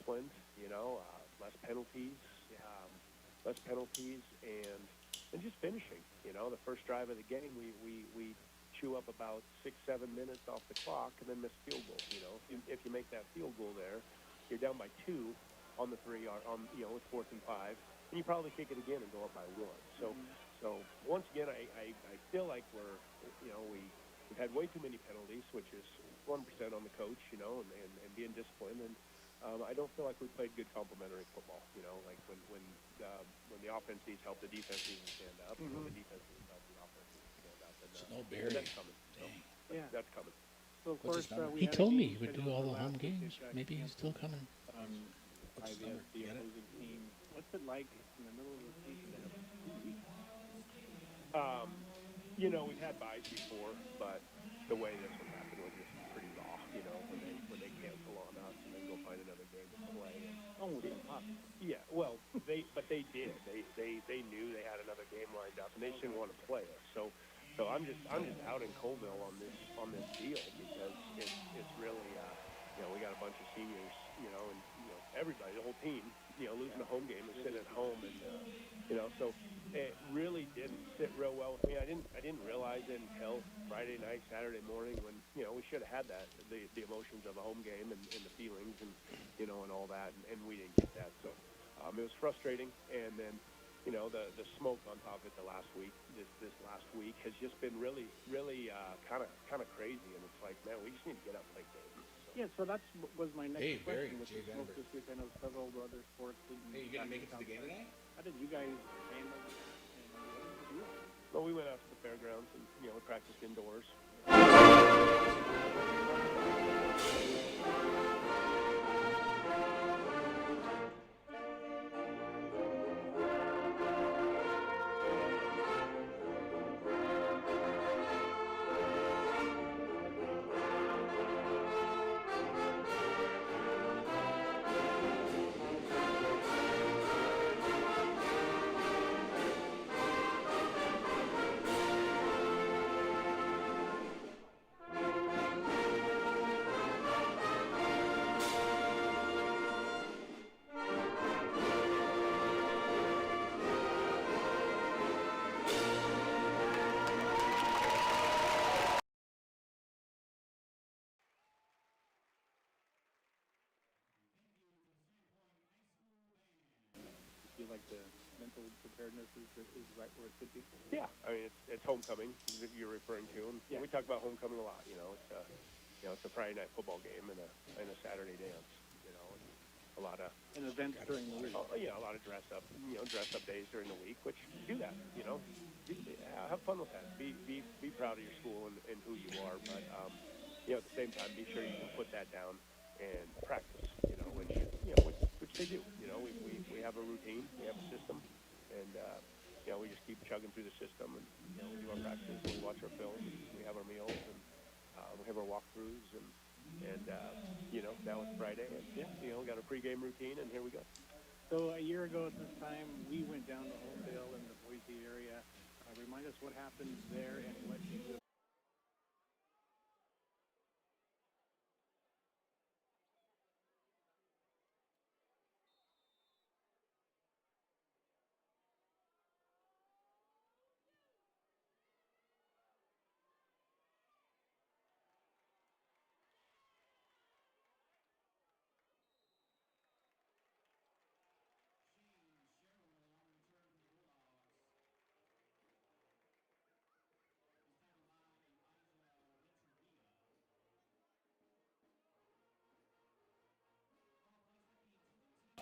disciplined, less penalties, and just finishing. The first drive of the game, we chew up about 6-7 minutes off the clock and then miss field goal. If you make that field goal there, you're down by 2 on the 3-yard with 4th and 5, and you probably kick it again and go up by 1. So once again, I feel like we've had way too many penalties, which is 1% on the coach, and being disciplined. And I don't feel like we played good complementary football. Like when the offense needs help, the defense needs to stand up. Mm-hmm. The defense needs help, the offense needs to stand up. And, No Barry. that's coming. That's coming. So of course, He told me he would do all the home games. Maybe he's still coming. By the opposing team. What's it like in the middle of the season to have 2 weeks? We've had byes before, but the way this one happened was just pretty raw. When they cancel on us and then go find another game to play. Almost impossible. Yeah, well, they did. They knew they had another game lined up, and they just didn't want to play us. So I'm just out in Homedale on this deal because it's really we got a bunch of seniors, and everybody, the whole team, losing a home game and sitting at home, and so it really didn't sit real well with me. I didn't realize it until Friday night, Saturday morning when we should have had the emotions of a home game and the feelings and and all that, and we didn't get that. So it was frustrating, and then the smoke on top of it this last week has just been really kind of crazy, and it's like, man, we just need to get up and play games. Yeah, so that was my next Barry, question. With the smoke this week, I know several other sports didn't. Hey, you gonna make it to the game tonight? How did you guys handle it? And what did you do? Well, we went out to the fairgrounds and we practiced indoors. Do you like the mental preparedness is right where it should be? Yeah, I mean it's homecoming that you're referring to, and we talk about homecoming a lot. It's a Friday night football game and a Saturday dance. And a lot of events during the week. A lot of dress up days during the week, which do that. Have fun with that. Be proud of your school and who you are, but at the same time, be sure you can put that down and practice. Which they do. We have a routine, we have a system, and we just keep chugging through the system, and we do our practice, and we watch our films, and we have our meals, and we have our walkthroughs, and now it's Friday, and we got a pregame routine, and here we go. So a year ago at this time, we went down to Homedale in the Boise area. Remind us what happened there and what you do.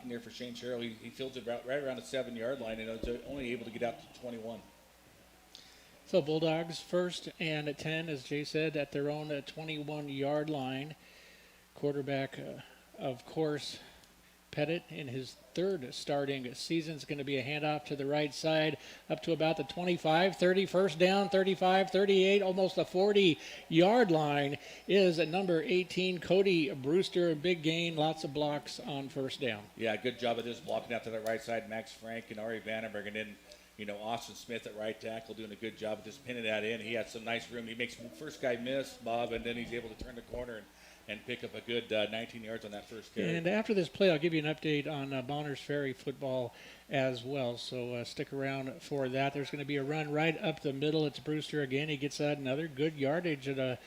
There for Shane Sherrill, he fields it right around the 7-yard line, and was only able to get out to 21. So Bulldogs first and at 10, as Jay said, at their own 21-yard line. Quarterback, of course, Pettit in his third starting season is going to be a handoff to the right side up to about the 25, 30, first down, 35, 38, almost a 40-yard line is at number 18, Cody Brewster. Big gain, lots of blocks on first down. Yeah, good job of this blocking out to the right side. Max Frank and Ari Vandenberg, and then Austin Smith at right tackle doing a good job of just pinning that in. He had some nice room. He makes the first guy miss, Bob, and then he's able to turn the corner and and pick up a good 19 yards on that first carry. And after this play, I'll give you an update on Bonners Ferry football as well. So stick around for that. There's going to be a run right up the middle. It's Brewster again. He gets another good yardage and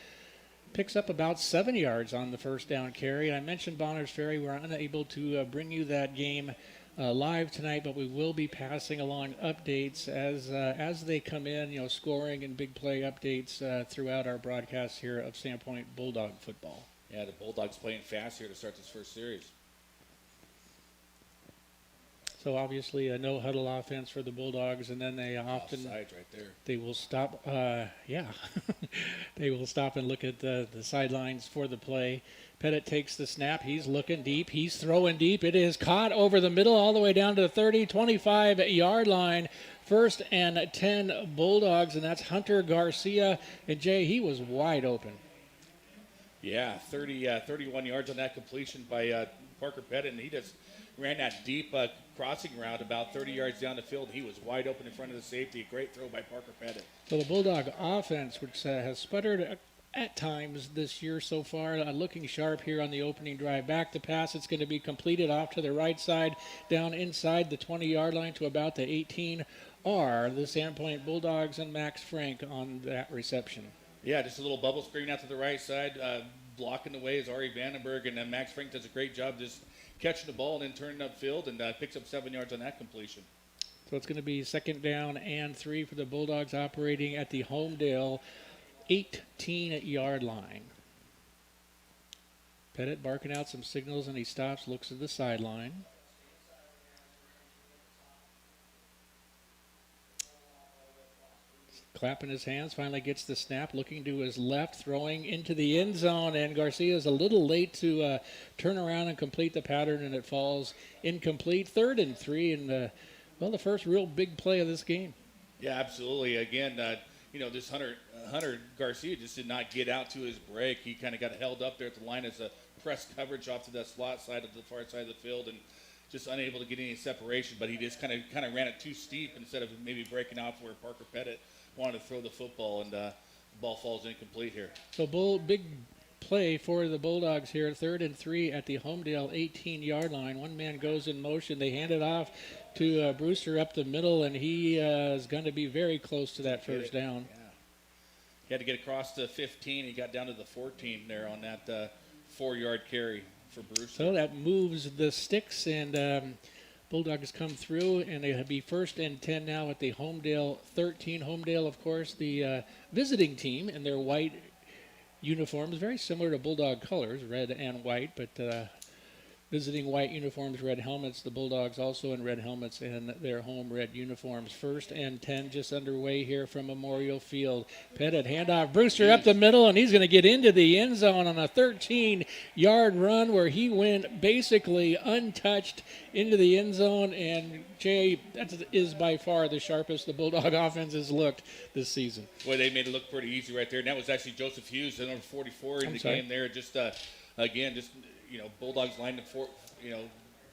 picks up about 7 yards on the first down carry. And I mentioned Bonners Ferry. We're unable to bring you that game live tonight, but we will be passing along updates as they come in, scoring and big play updates throughout our broadcast here of Sandpoint Bulldog football. Yeah, the Bulldogs playing fast here to start this first series. So obviously a no huddle offense for the Bulldogs, and then they often Offsides right there. they will stop. They will stop and look at the sidelines for the play. Pettit takes the snap. He's looking deep. He's throwing deep. It is caught over the middle all the way down to the 30, 25-yard line. First and 10 Bulldogs, and that's Hunter Garcia. And Jay, he was wide open. Yeah, 31 yards on that completion by Parker Pettit, and he just ran that deep crossing route about 30 yards down the field. He was wide open in front of the safety. A great throw by Parker Pettit. So the Bulldog offense, which has sputtered at times this year so far, looking sharp here on the opening drive. Back to pass, it's going to be completed off to the right side, down inside the 20-yard line to about the 18 are the Sandpoint Bulldogs and Max Frank on that reception. Yeah, just a little bubble screen out to the right side. Blocking the way is Ari Vandenberg, and then Max Frank does a great job just catching the ball and then turning upfield and picks up 7 yards on that completion. So it's going to be 2nd down and 3 for the Bulldogs operating at the Homedale 18-yard line. Pettit barking out some signals, and he stops, looks at the sideline. Clapping his hands, finally gets the snap, looking to his left, throwing into the end zone, and Garcia is a little late to turn around and complete the pattern, and it falls incomplete. 3rd and 3, and the first real big play of this game. Yeah, absolutely. Again, this Hunter Garcia just did not get out to his break. He kind of got held up there at the line as a press coverage off to the slot side of the far side of the field, and just unable to get any separation. But he just kind of ran it too steep instead of maybe breaking off where Parker Pettit wanted to throw the football, and the ball falls incomplete here. So big play for the Bulldogs here. 3rd and 3 at the Homedale 18-yard line. One man goes in motion. They hand it off to Brewster up the middle, and he is going to be very close to that first down. Yeah. He had to get across to 15. He got down to the 14 there on that 4-yard carry for Brewster. So that moves the sticks, and Bulldogs come through, and they'll be 1st and 10 now at the Homedale 13. Homedale, of course, the visiting team in their white uniforms, very similar to Bulldog colors, red and white, but visiting white uniforms, red helmets. The Bulldogs also in red helmets and their home red uniforms. 1st and 10 just underway here from Memorial Field. Pettit handoff, Brewster up the middle, and he's going to get into the end zone on a 13-yard run where he went basically untouched into the end zone. And Jay, that is by far the sharpest the Bulldog offense has looked this season. Boy, they made it look pretty easy right there. And that was actually Joseph Hughes, the number 44 in the game there. Just Bulldogs lined up for,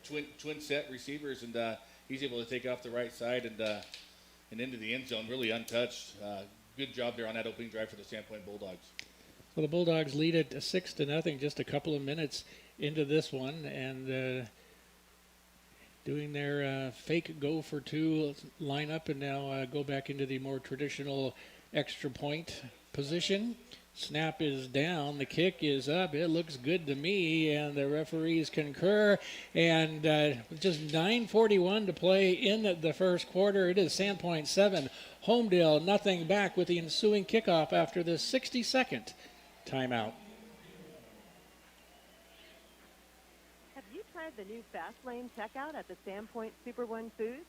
twin set receivers, and he's able to take it off the right side and into the end zone, really untouched. Good job there on that opening drive for the Sandpoint Bulldogs. Well, the Bulldogs lead it 6-0 just a couple of minutes into this one, and doing their fake go for two lineup, and now go back into the more traditional extra point position. Snap is down, the kick is up, it looks good to me, and the referees concur, and with just 9:41 to play in the first quarter, it is Sandpoint 7, Homedale nothing back with the ensuing kickoff after the 60-second timeout. Have you tried the new Fast Lane checkout at the Sandpoint Super One Foods?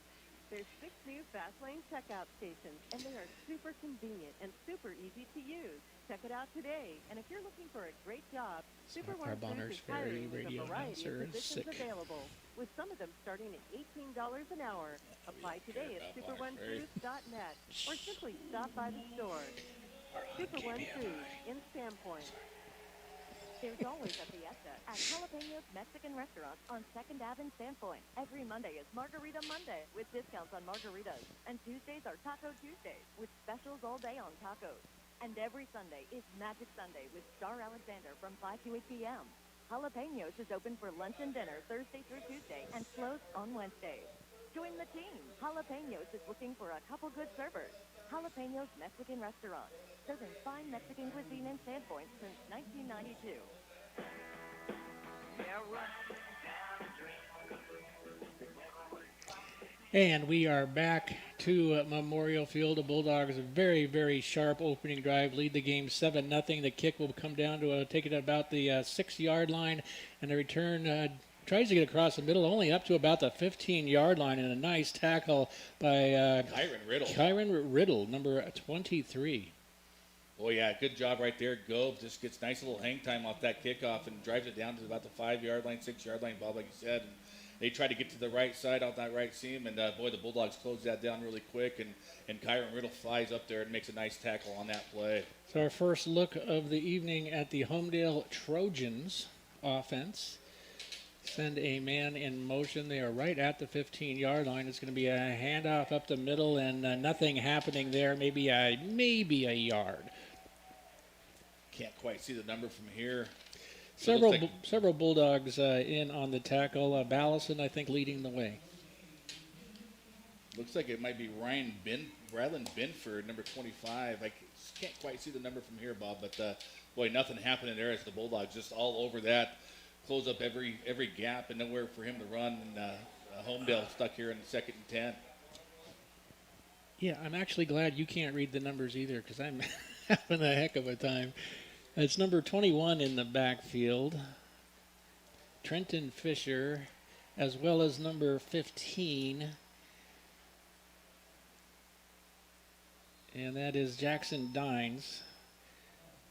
There's 6 new Fast Lane checkout stations, and they are super convenient and super easy to use. Check it out today. And if you're looking for a great job, Super One Foods is hiring with a variety of positions available, with some of them starting at $18 an hour. Apply today at superonefoods.net or simply stop by the store. Super One Foods in Sandpoint. There's always a fiesta at Jalapenos Mexican Restaurant on 2nd Ave in Sandpoint. Every Monday is Margarita Monday with discounts on margaritas, and Tuesdays are Taco Tuesdays with specials all day on tacos. And every Sunday is Magic Sunday with Star Alexander from 5 to 8 p.m. Jalapenos is open for lunch and dinner Thursday through Tuesday and closed on Wednesdays. Join the team. Jalapenos is looking for a couple good servers. Jalapenos Mexican Restaurant, serving fine Mexican cuisine in Sandpoint since 1992. And we are back to Memorial Field. The Bulldogs, a very, very sharp opening drive, lead the game 7-0. The kick will come down to take it about the 6-yard line, and the return tries to get across the middle, only up to about the 15-yard line, and a nice tackle by Kyron Riddle, number 23. Oh, yeah, good job right there. Gove just gets nice little hang time off that kickoff and drives it down to about the 5-yard line, 6-yard line, Bob, like you said. And they try to get to the right side off that right seam, and boy, the Bulldogs close that down really quick, and Kyron Riddle flies up there and makes a nice tackle on that play. So our first look of the evening at the Homedale Trojans offense. Send a man in motion. They are right at the 15-yard line. It's going to be a handoff up the middle, and nothing happening there. Maybe a yard. Can't quite see the number from here. Several Bulldogs in on the tackle. Ballison, I think, leading the way. Looks like it might be Ryland Binford, number 25. I can't quite see the number from here, Bob, but boy, nothing happening there as the Bulldogs just all over that. Close up every gap and nowhere for him to run. And Homedale stuck here in the 2nd and 10. Yeah, I'm actually glad you can't read the numbers either, because I'm having a heck of a time. It's number 21 in the backfield, Trenton Fisher, as well as number 15, and that is Jackson Dines.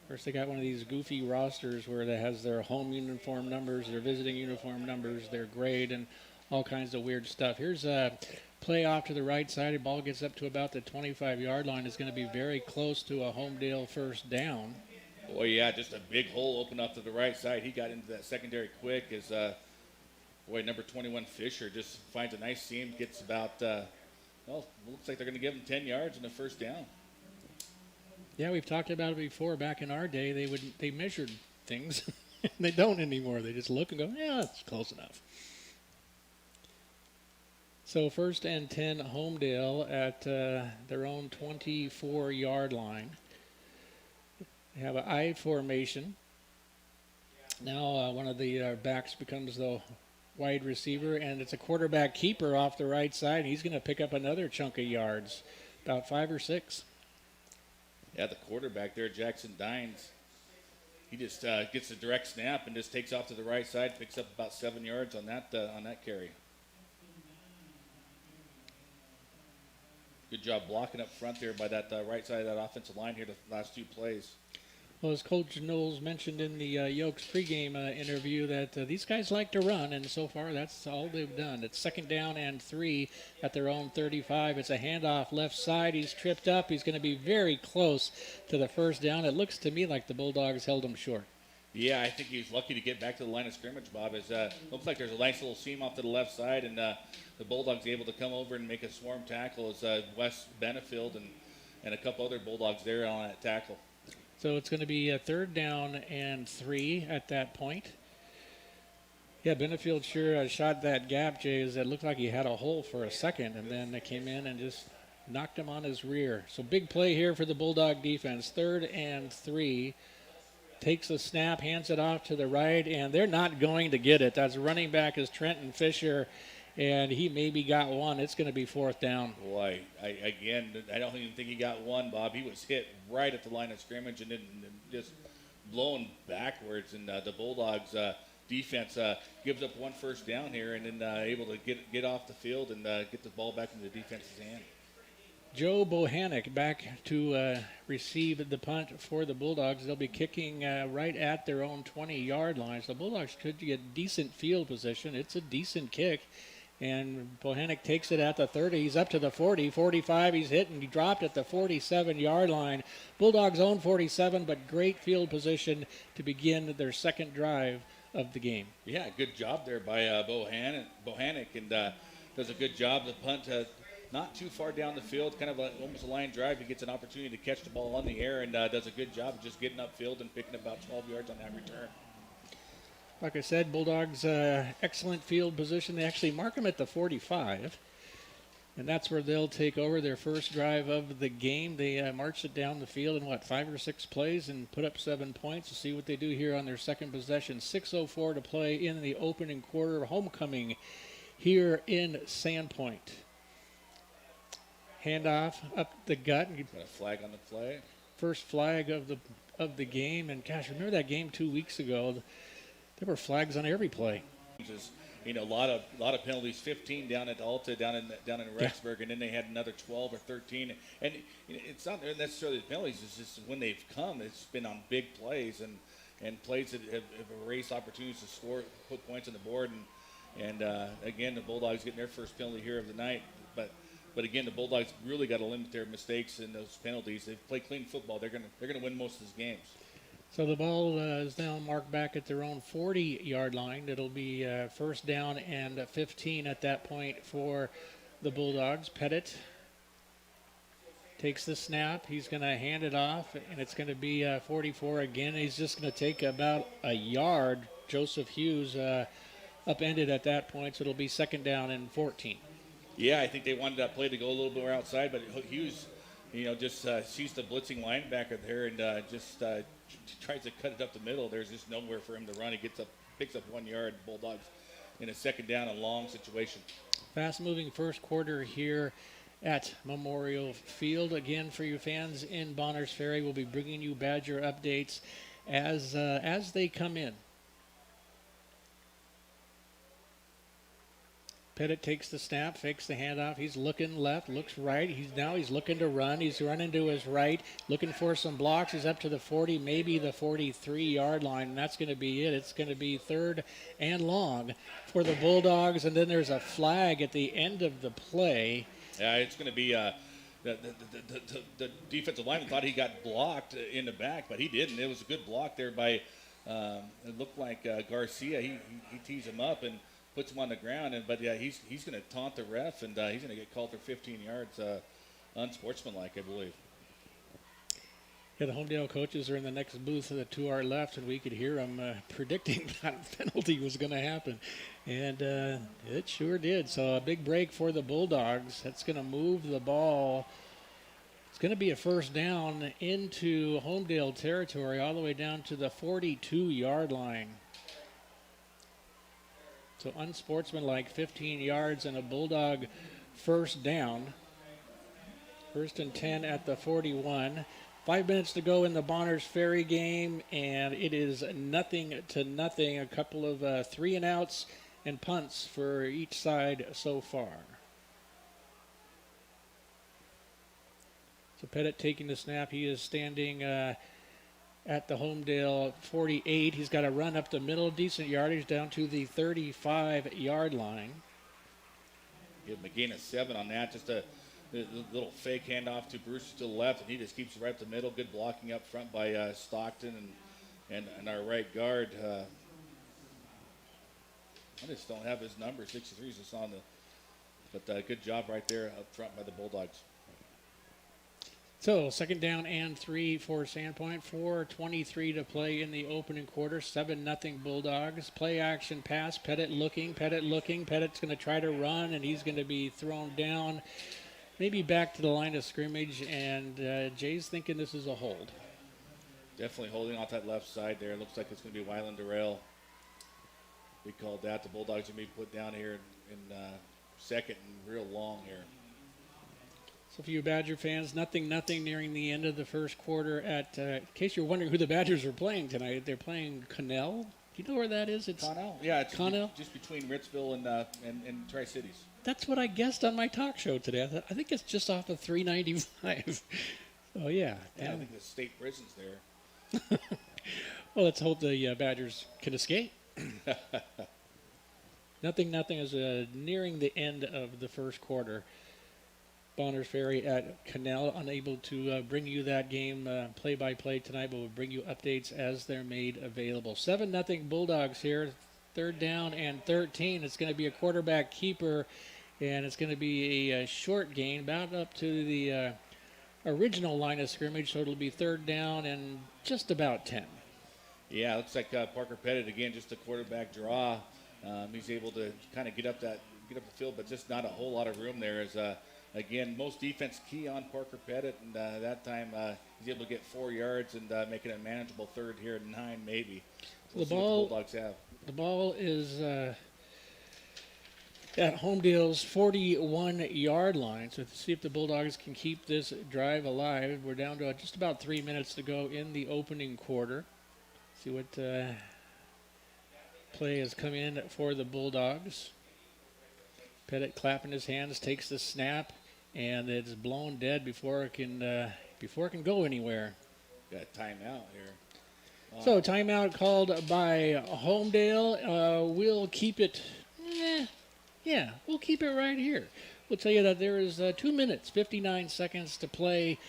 First, they got one of these goofy rosters where it has their home uniform numbers, their visiting uniform numbers, their grade, and all kinds of weird stuff. Here's a play off to the right side. The ball gets up to about the 25-yard line. It's going to be very close to a Homedale first down. Boy, yeah, just a big hole open up to the right side. He got into that secondary quick as, number 21 Fisher just finds a nice seam, gets about, looks like they're going to give him 10 yards in the first down. Yeah, we've talked about it before. Back in our day, they measured things. They don't anymore. They just look and go, yeah, it's close enough. So 1st and 10, Homedale at their own 24-yard line. They have an I formation. Now one of the backs becomes the wide receiver, and it's a quarterback keeper off the right side. He's going to pick up another chunk of yards, about 5 or 6. Yeah, the quarterback there, Jackson Dines, he just gets a direct snap and just takes off to the right side, picks up about 7 yards on that carry. Good job blocking up front there by that right side of that offensive line here the last 2 plays. Well, as Coach Knowles mentioned in the Yokes pregame interview, that these guys like to run, and so far that's all they've done. It's 2nd down and 3 at their own 35. It's a handoff left side. He's tripped up. He's going to be very close to the first down. It looks to me like the Bulldogs held him short. Yeah, I think he was lucky to get back to the line of scrimmage, Bob. Looks like there's a nice little seam off to the left side, and the Bulldogs able to come over and make a swarm tackle as Wes Benefield and a couple other Bulldogs there on that tackle. So it's going to be a 3rd down and 3 at that point. Yeah, Benefield sure shot that gap, Jay, as it looked like he had a hole for a second, and then they came in and just knocked him on his rear. So big play here for the Bulldog defense. 3rd and 3. Takes the snap, hands it off to the right, and they're not going to get it. That's running back is Trenton Fisher, and he maybe got one. It's going to be 4th down. Boy, I don't even think he got one, Bob. He was hit right at the line of scrimmage and then just blown backwards, and the Bulldogs defense gives up 1 first down here and then able to get off the field and get the ball back into the defense's hand. Joe Bohannick back to receive the punt for the Bulldogs. They'll be kicking right at their own 20-yard line. So the Bulldogs could get decent field position. It's a decent kick. And Bohannick takes it at the 30. He's up to the 40, 45. He's hit and he dropped at the 47-yard line. Bulldogs own 47, but great field position to begin their 2nd drive of the game. Yeah, good job there by Bohannick, and does a good job. The punt not too far down the field, kind of almost a line drive. He gets an opportunity to catch the ball on the air and does a good job of just getting upfield and picking about 12 yards on that return. Like I said, Bulldogs, excellent field position. They actually mark them at the 45. And that's where they'll take over their first drive of the game. They marched it down the field in, 5 or 6 plays and put up 7 points. We'll see what they do here on their second possession. 6:04 to play in the opening quarter. Homecoming here in Sandpoint. Handoff up the gut. Got a flag on the play. First flag of the game. And, gosh, remember that game 2 weeks ago? There were flags on every play. A lot of penalties. 15 down at Alta, down in Rexburg, and then they had another 12 or 13. And it's not necessarily the penalties. It's just when they've come, it's been on big plays and plays that have erased opportunities to score, put points on the board. And again, the Bulldogs getting their first penalty here of the night. But again, the Bulldogs really got to limit their mistakes and those penalties. They play clean football. They're gonna win most of these games. So the ball is now marked back at their own 40-yard line. It'll be first down and 15 at that point for the Bulldogs. Pettit takes the snap. He's going to hand it off, and it's going to be 44 again. He's just going to take about a yard. Joseph Hughes upended at that point, so it'll be second down and 14. Yeah, I think they wanted that play to go a little bit more outside, but Hughes, just sees the blitzing linebacker there and just tries to cut it up the middle. There's just nowhere for him to run. He picks up 1 yard. Bulldogs in a second down and long situation. Fast-moving first quarter here at Memorial Field. Again, for you fans in Bonners Ferry, we'll be bringing you Badger updates as they come in. Pettit takes the snap, fakes the handoff. He's looking left, looks right. He's looking to run. He's running to his right, looking for some blocks. He's up to the 40, maybe the 43-yard line, and that's going to be it. It's going to be third and long for the Bulldogs, and then there's a flag at the end of the play. Yeah, it's going to be the defensive lineman thought he got blocked in the back, but he didn't. It was a good block there by, it looked like Garcia. He tees him up and puts him on the ground, but he's going to taunt the ref, and he's going to get called for 15 yards, unsportsmanlike, I believe. Yeah, the Homedale coaches are in the next booth to our left, and we could hear them predicting that penalty was going to happen, and it sure did. So a big break for the Bulldogs. That's going to move the ball. It's going to be a first down into Homedale territory, all the way down to the 42-yard line. So unsportsmanlike, 15 yards and a Bulldog first down. First and 10 at the 41. 5 minutes to go in the Bonners Ferry game, and it is 0-0. A couple of 3-and-outs and punts for each side so far. So Pettit taking the snap. He is standing at the Homedale 48. He's got a run up the middle, decent yardage down to the 35-yard line. Give McGinn a 7 on that. Just a little fake handoff to Bruce to the left, and he just keeps it right up the middle. Good blocking up front by Stockton and our right guard. I just don't have his number. 63 is just on the, but good job right there up front by the Bulldogs. So, second down and 3 for Sandpoint. 4:23 to play in the opening quarter. 7-0 Bulldogs. Play action pass. Pettit looking. Pettit's going to try to run, and he's going to be thrown down, maybe back to the line of scrimmage. And Jay's thinking this is a hold. Definitely holding off that left side there. It looks like it's going to be Wyland Durrell. We called that. The Bulldogs are going to be put down here in second and real long here. So for you Badger fans, 0-0 nearing the end of the first quarter. In case you're wondering who the Badgers are playing tonight, they're playing Connell. Do you know where that is? It's Connell? Yeah, it's Connell? Just between Ritzville and Tri-Cities. That's what I guessed on my talk show today. I think it's just off of 395. Oh, yeah. Yeah, I think the state prison's there. Well, let's hope the Badgers can escape. 0-0 is nearing the end of the first quarter. Bonners Ferry at Canal, unable to bring you that game play-by-play tonight, but we'll bring you updates as they're made available. 7-0 Bulldogs here, third down and 13. It's going to be a quarterback keeper and it's going to be a short gain, about up to the original line of scrimmage, so it'll be 3rd down and just about 10. Yeah, looks like Parker Pettit again, just a quarterback draw. He's able to kind of get up the field, but just not a whole lot of room there. As again, most defense key on Parker Pettit, and that time he's able to get 4 yards and make it a manageable 3rd here at 9 maybe. We'll see what the Bulldogs have. The ball is at Homedale's 41-yard line. So to see if the Bulldogs can keep this drive alive. We're down to just about 3 minutes to go in the opening quarter. See what play has come in for the Bulldogs. Pettit clapping his hands, takes the snap, and it's blown dead before it can go anywhere. Got a timeout here. So timeout called by Homedale. We'll keep it. We'll keep it right here. We'll tell you that there is 2 minutes, 59 seconds to play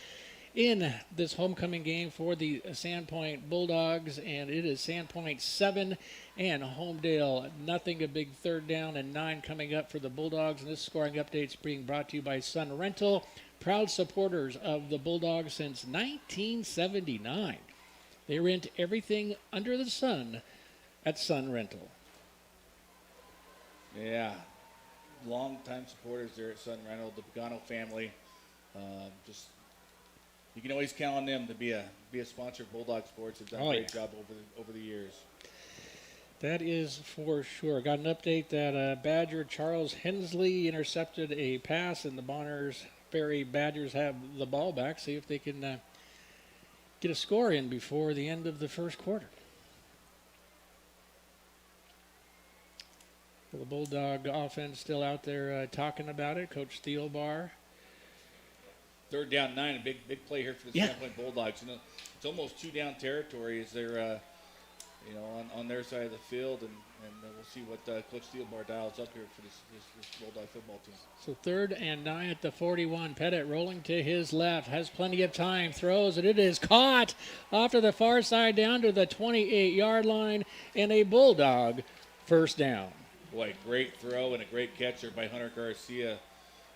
in this homecoming game for the Sandpoint Bulldogs, and it is Sandpoint 7 and Homedale nothing. A big 3rd down and 9 coming up for the Bulldogs, and this scoring update's being brought to you by Sun Rental, proud supporters of the Bulldogs since 1979. They rent everything under the sun at Sun Rental. Yeah, long-time supporters there at Sun Rental, the Pagano family. You can always count on them to be a sponsor of Bulldog Sports. They've done a great job over the years. That is for sure. Got an update that Badger Charles Hensley intercepted a pass, and the Bonners Ferry Badgers have the ball back. See if they can get a score in before the end of the first quarter. Well, the Bulldog offense still out there talking about it. Coach Thielbar. 3rd down 9, a big play here for the Sandpoint Bulldogs. You know, it's almost 2 down territory as they're on their side of the field, and we'll see what Coach Thielbar dials up here for this Bulldog football team. So 3rd and 9 at the 41. Pettit rolling to his left, has plenty of time, throws, and it is caught off to the far side down to the 28-yard line, and a Bulldog 1st down. Boy, great throw and a great catch there by Hunter Garcia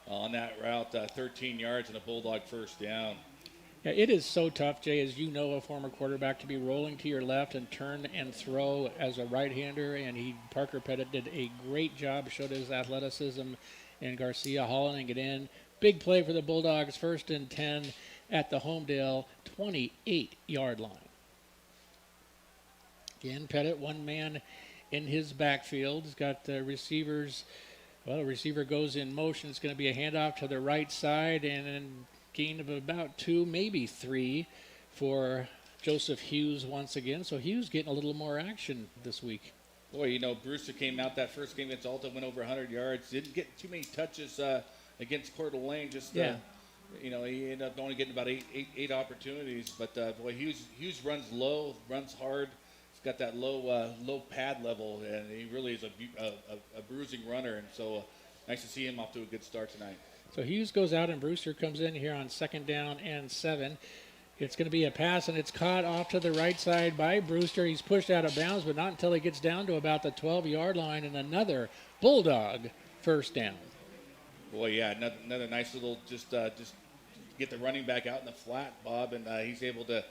on that route. 13 yards and a Bulldog 1st down. Yeah, it is so tough, Jay, as you know, a former quarterback, to be rolling to your left and turn and throw as a right-hander, and Parker Pettit did a great job, showed his athleticism, and Garcia hauling it in. Big play for the Bulldogs, 1st and 10 at the Homedale 28-yard line. Again, Pettit, one man in his backfield. He's got receivers. Well, the receiver goes in motion. It's going to be a handoff to the right side, and then gain of about 2, maybe 3 for Joseph Hughes once again. So Hughes getting a little more action this week. Boy, Brewster came out that first game against Alta, went over 100 yards. Didn't get too many touches against Coeur d'Alene. He ended up only getting about eight opportunities. But boy, Hughes runs low, runs hard. He's got that low pad level, and he really is a bruising runner. And so nice to see him off to a good start tonight. So Hughes goes out, and Brewster comes in here on 2nd down and 7. It's going to be a pass, and it's caught off to the right side by Brewster. He's pushed out of bounds, but not until he gets down to about the 12-yard line, and another Bulldog 1st down. Boy, yeah, another nice little just get the running back out in the flat, Bob, and he's able to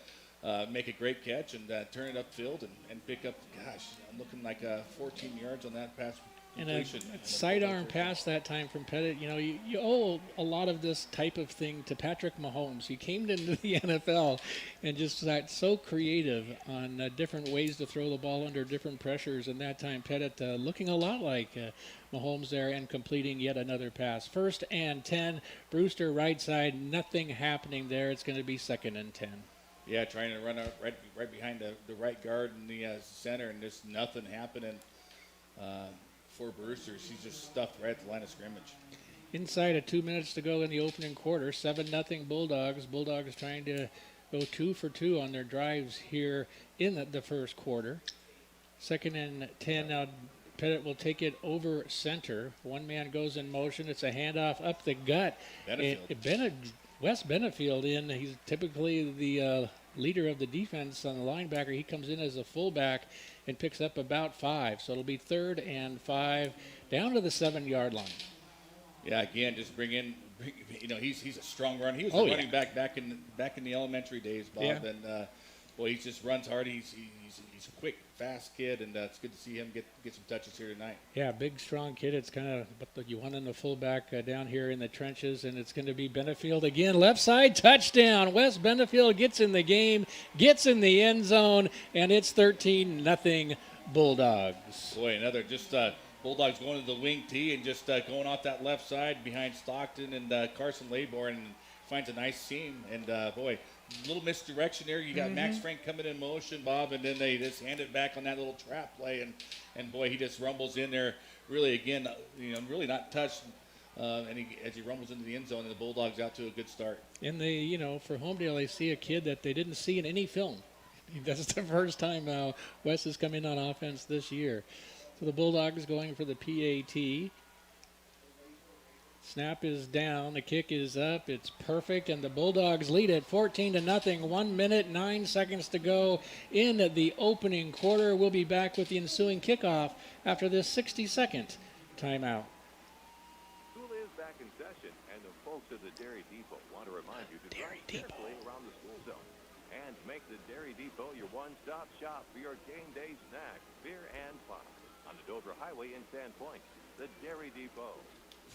make a great catch and turn it upfield and pick up, I'm looking like 14 yards on that pass. And a sidearm pass that time from Pettit. You owe a lot of this type of thing to Patrick Mahomes. He came into the NFL and just got so creative on different ways to throw the ball under different pressures. And that time, Pettit looking a lot like Mahomes there and completing yet another pass. 1st and 10, Brewster right side, nothing happening there. It's going to be 2nd and 10. Yeah, trying to run out right behind the right guard in the center, and just nothing happening. For Brewster, she's just stuffed right at the line of scrimmage. Inside of 2 minutes to go in the opening quarter, 7-0 Bulldogs. Bulldogs trying to go 2 for 2 on their drives here in the first quarter. 2nd and 10. Now Pettit will take it over center. One man goes in motion. It's a handoff up the gut. Wes Benefield in. He's typically the leader of the defense on the linebacker. He comes in as a fullback and picks up about 5. So it'll be 3rd and 5 down to the 7-yard line. Yeah, again, just he's a strong runner. He was Oh, a yeah. running back in the elementary days, Bob. Yeah. And boy, he just runs hard. He's a quick, fast kid, and it's good to see him get some touches here tonight. Yeah, big, strong kid. It's kind of what you want in the fullback down here in the trenches, and it's going to be Benefield again. Left side touchdown. Wes Benefield gets in the game, gets in the end zone, and it's 13-0 Bulldogs. Boy, another just Bulldogs going to the wing tee and just going off that left side behind Stockton and Carson Laybourne, and finds a nice seam. And boy, little misdirection there. You got Max Frank coming in motion, Bob, and then they just hand it back on that little trap play, and boy, he just rumbles in there. Really, again, really not touched. And as he rumbles into the end zone, and the Bulldogs out to a good start. And they, for Homedale, they see a kid that they didn't see in any film. That's the first time Wes has come in on offense this year. So the Bulldogs going for the PAT. Snap is down. The kick is up. It's perfect. And the Bulldogs lead it 14-0. 1 minute, 9 seconds to go in the opening quarter. We'll be back with the ensuing kickoff after this 60-second timeout. School is back in session, and the folks at the Dairy Depot want to remind you to drive carefully around the school zone and make the Dairy Depot your one-stop shop for your game day snacks, beer, and fun. On the Dover Highway in Sandpoint, the Dairy Depot.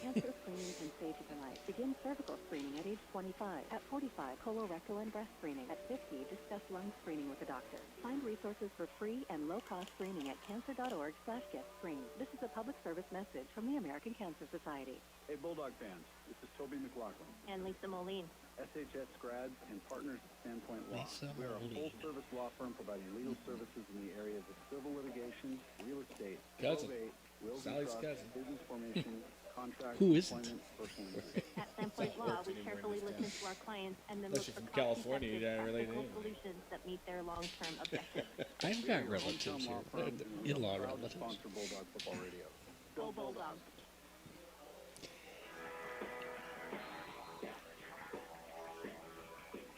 Cancer screenings and stages in life. Begin cervical screening at age 25. At 45, colorectal and breast screening. At 50, discuss lung screening with a doctor. Find resources for free and low-cost screening at cancer.org/getscreened. This is a public service message from the American Cancer Society. Hey, Bulldog fans, this is Toby McLaughlin, And Lisa Moline. SHS grads and partners at Sandpoint Law. Lisa We are a Moline. full-service law firm providing legal services in the areas of civil litigation, real estate, Cousin. probate, wills and Sally's trusts, cousin. business formation, contract, Who isn't? employment, personal injury. At Sandpoint Law, we anymore in carefully this listen to our clients and then Unless look you're for from California, you cost-effective, don't relate to practical anything. solutions that meet their long-term objectives. I've got Your relatives hometown here, law firm, and we are in-law proud to relatives. sponsor Bulldog Football Radio. Go Bulldogs.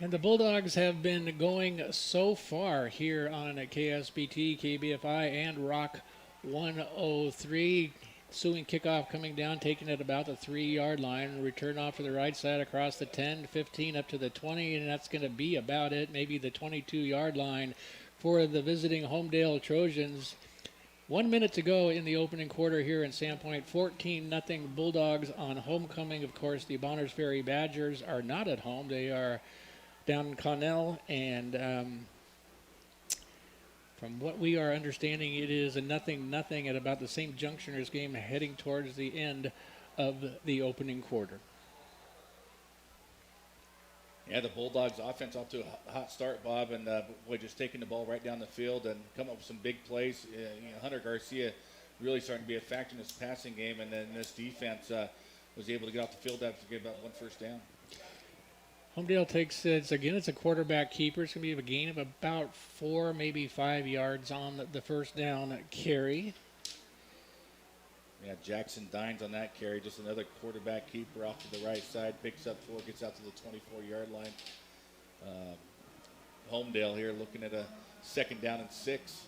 And the Bulldogs have been going so far here on KSBT, KBFI, and Rock 103. Ensuing kickoff coming down, taking it about the 3-yard line. Return off to the right side across the 10, 15 up to the 20, and that's going to be about it. Maybe the 22-yard line for the visiting Homedale Trojans. 1 minute to go in the opening quarter here in Sandpoint. 14-0 Bulldogs on homecoming. Of course, the Bonners Ferry Badgers are not at home. They are down in Connell, and from what we are understanding, it is a 0-0 at about the St. Junctioners game heading towards the end of the opening quarter. Yeah, the Bulldogs offense off to a hot start, Bob, and boy, just taking the ball right down the field and come up with some big plays. Hunter Garcia really starting to be a factor in this passing game, and then this defense was able to get off the field after getting about one first down. Homedale takes it's a quarterback keeper. It's going to be a gain of about 4, maybe 5 yards on the first down carry. Yeah, Jackson Dines on that carry. Just another quarterback keeper off to the right side. Picks up 4, gets out to the 24-yard line. Homedale here looking at a 2nd down and 6.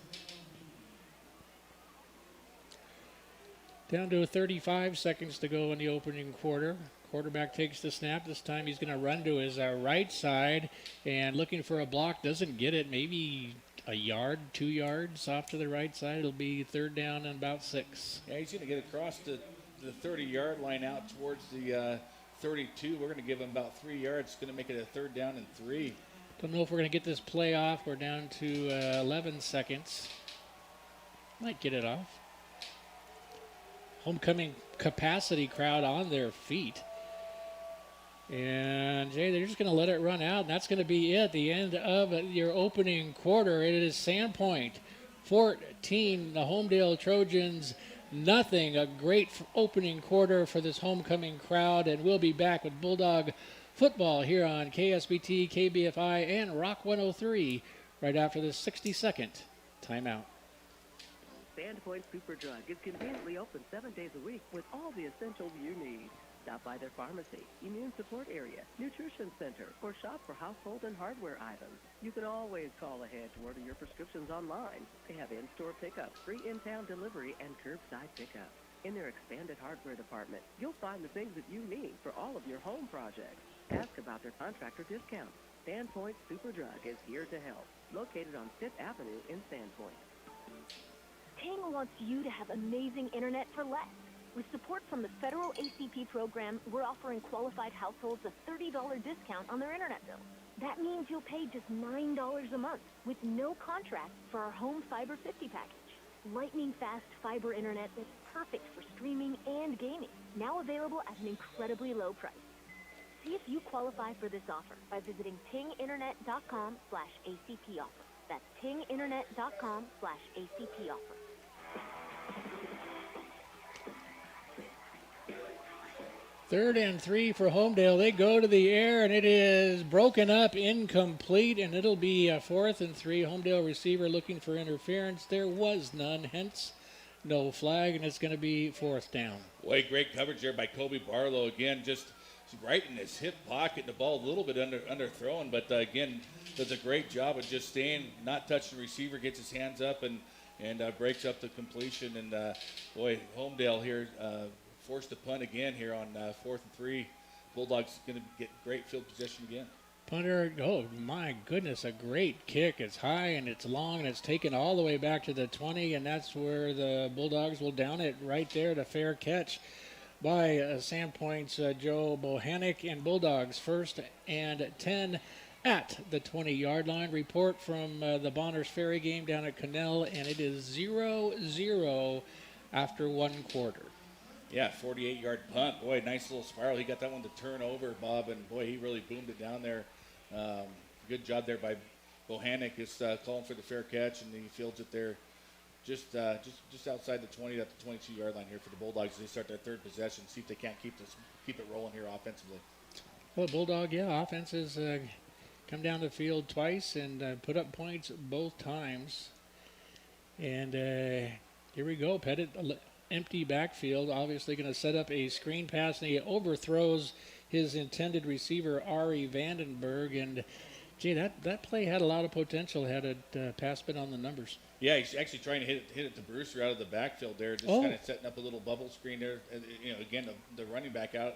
Down to 35 seconds to go in the opening quarter. Quarterback takes the snap. This time he's going to run to his right side and looking for a block. Doesn't get it. Maybe a yard, 2 yards off to the right side. It'll be 3rd down and about 6. Yeah, he's going to get across the 30-yard line out towards the 32. We're going to give him about 3 yards. It's going to make it a 3rd down and 3. Don't know if we're going to get this play off. We're down to 11 seconds. Might get it off. Homecoming capacity crowd on their feet. And, Jay, they're just going to let it run out, and that's going to be it, the end of your opening quarter. It is Sandpoint 14, the Homedale Trojans nothing. A great opening quarter for this homecoming crowd, and we'll be back with Bulldog football here on KSBT, KBFI, and Rock 103 right after this 60-second timeout. Sandpoint Superdrug is conveniently open 7 days a week with all the essentials you need. Stop by their pharmacy, immune support area, nutrition center, or shop for household and hardware items. You can always call ahead to order your prescriptions online. They have in-store pickup, free in-town delivery, and curbside pickup. In their expanded hardware department, you'll find the things that you need for all of your home projects. Ask about their contractor discounts. Sandpoint Superdrug is here to help. Located on 5th Avenue in Sandpoint. Ting wants you to have amazing internet for less. With support from the federal ACP program, we're offering qualified households a $30 discount on their internet bill. That means you'll pay just $9 a month with no contract for our Home Fiber 50 package. Lightning fast fiber internet that's perfect for streaming and gaming. Now available at an incredibly low price. See if you qualify for this offer by visiting tinginternet.com/ACP offer. That's tinginternet.com/ACP offer. Third and 3 for Homedale. They go to the air, and it is broken up, incomplete, and it'll be a 4th and 3. Homedale receiver looking for interference. There was none, hence no flag, and it's going to be 4th down. Boy, great coverage there by Kobe Barlow. Again, just right in his hip pocket, the ball a little bit underthrown, but again, does a great job of just staying, not touching the receiver, gets his hands up and breaks up the completion. And boy, Homedale here forced a punt again here on 4th and 3. Bulldogs going to get great field position again. Punter, oh my goodness, a great kick. It's high and it's long and it's taken all the way back to the 20, and that's where the Bulldogs will down it right there. The fair catch by Sandpoint's Joe Bohannick, and Bulldogs 1st and 10 at the 20-yard line. Report from the Bonners Ferry game down at Connell, and it is 0-0 after 1 quarter. Yeah, 48-yard punt. Boy, nice little spiral. He got that one to turn over, Bob, and boy, he really boomed it down there. Good job there by Bohannick. Is calling for the fair catch, and he fields it there just outside the 20 at the 22-yard line here for the Bulldogs. They start their 3rd possession, see if they can't keep it rolling here offensively. Well, Bulldog, offenses come down the field twice and put up points both times. And here we go. Pettit, empty backfield, obviously going to set up a screen pass, and he overthrows his intended receiver, Ari Vandenberg. And, gee, that play had a lot of potential had it pass been on the numbers. Yeah, he's actually trying to hit it to Brewster out of the backfield there, just kind of setting up a little bubble screen there. And, again, the running back out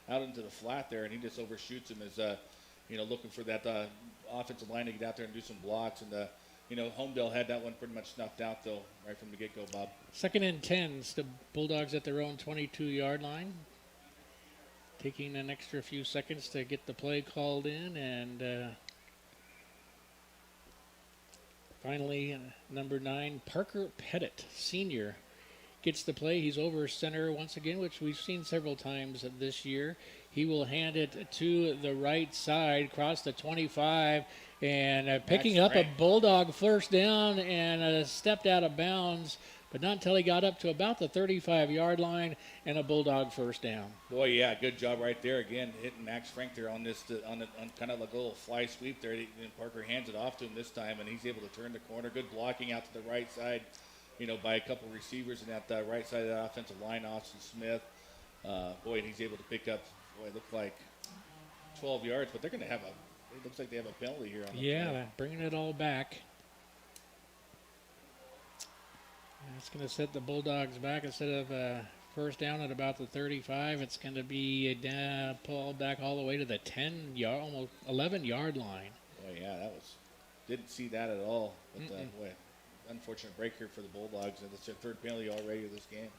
into the flat there, and he just overshoots him as, looking for that offensive line to get out there and do some blocks. And, Homedale had that one pretty much snuffed out, though, right from the get-go, Bob. 2nd and 10, the Bulldogs at their own 22-yard line. Taking an extra few seconds to get the play called in, and finally, number 9, Parker Pettit, senior, gets the play. He's over center once again, which we've seen several times this year. He will hand it to the right side, cross the 25, and picking up a Bulldog 1st down, and stepped out of bounds, but not until he got up to about the 35-yard line, and a Bulldog 1st down. Boy, yeah, good job right there. Again, hitting Max Frank there on this, on kind of like a little fly sweep there. And Parker hands it off to him this time, and he's able to turn the corner. Good blocking out to the right side, by a couple receivers, and at the right side of that offensive line, Austin Smith. Boy, and he's able to pick up, it looked like 12 yards, but they're going to have it looks like they have a penalty here on the play. Bringing it all back. And it's going to set the Bulldogs back. Instead of 1st down at about the 35, it's going to be pulled back all the way to the 10-yard, almost 11-yard line. Boy, yeah, didn't see that at all. But boy, unfortunate break here for the Bulldogs, and it's their 3rd penalty already of this game.